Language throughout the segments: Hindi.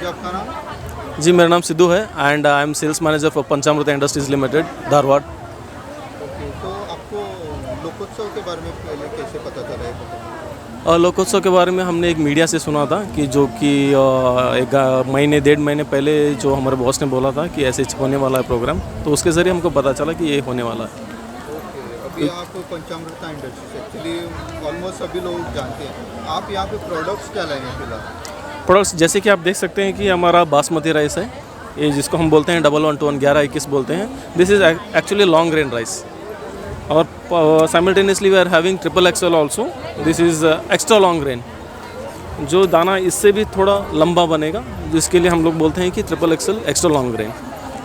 जी आपका नाम? जी मेरा नाम सिद्धू है and I am sales manager for Panchamrit industries limited Dharwad. Okay, तो आपको लोकोत्सव के बारे में पहले कैसे पता चला है? और लोकोत्सव के बारे में हमने एक मीडिया से सुना था कि जो कि एक महीने 1.5 महीने पहले जो हमारे बॉस ने बोला था कि ऐसे होने वाला है प्रोग्राम, तो उसके ज़रिए हमको पता चला कि ये होने वाला है। ओके, अभी आप पंचामृता इंडस्ट्रीज एक्चुअली ऑलमोस्ट सभी लोग जानते हैं, आप यहाँ पे प्रोडक्ट्स क्या लाए हैं फिलहाल? प्रोडक्ट्स जैसे कि आप देख सकते हैं कि हमारा बासमती राइस है, ये जिसको हम बोलते हैं 1121 1121 बोलते हैं। This is actually long grain rice और simultaneously we are having triple XL also. This is extra long grain, जो दाना इससे भी थोड़ा लंबा बनेगा, जिसके लिए हम लोग बोलते हैं कि triple XL extra long grain.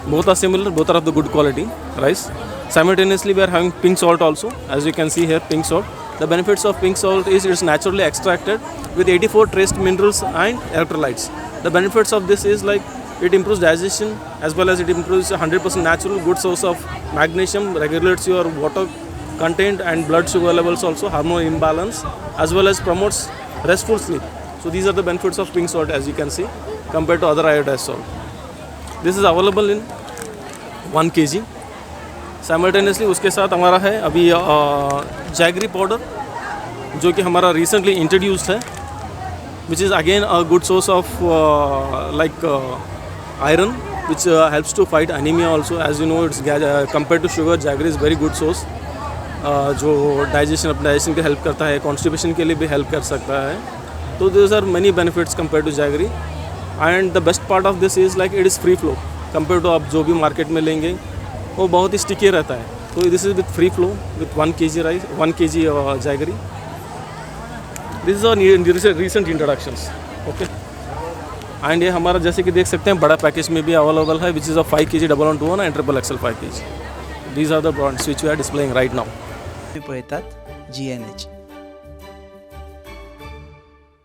Both are similar, both are of the good quality rice. Simultaneously we are having pink salt also, as you can see here, pink salt. The benefits of pink salt is it's naturally extracted with 84 trace minerals and electrolytes. The benefits of this is like it improves digestion as well as it improves 100% natural good source of magnesium, regulates your water content and blood sugar levels also, hormone imbalance, as well as promotes restful sleep. So these are the benefits of pink salt, as you can see, compared to other iodized salt. This is available in 1 kg. Simultaneously उसके साथ हमारा है अभी जैगरी पाउडर, जो कि हमारा रिसेंटली इंट्रोड्यूस्ड है, which is again a good source of like iron which helps to fight anaemia also. As you know it's compare to sugar, jaggery is very good source, जो डाइजेशन की हेल्प करता है, कॉन्स्टिपेशन के लिए भी हेल्प कर सकता है। तो this are many benefits compare to jaggery and the best part of this is like it is free flow compare to आप जो भी मार्केट में लेंगे वो बहुत ही स्टिकी रहता है। तो this is with free flow with 1 kg rice, 1 kg jaggery. This is our recent introductions. Okay, and ये हमारा जैसे कि देख सकते हैं बड़ा पैकेज में भी अवेलेबल है, which is a 5 kg 1121 and triple XL 5 kg। These are the brands which we are displaying right now. येतात GNH।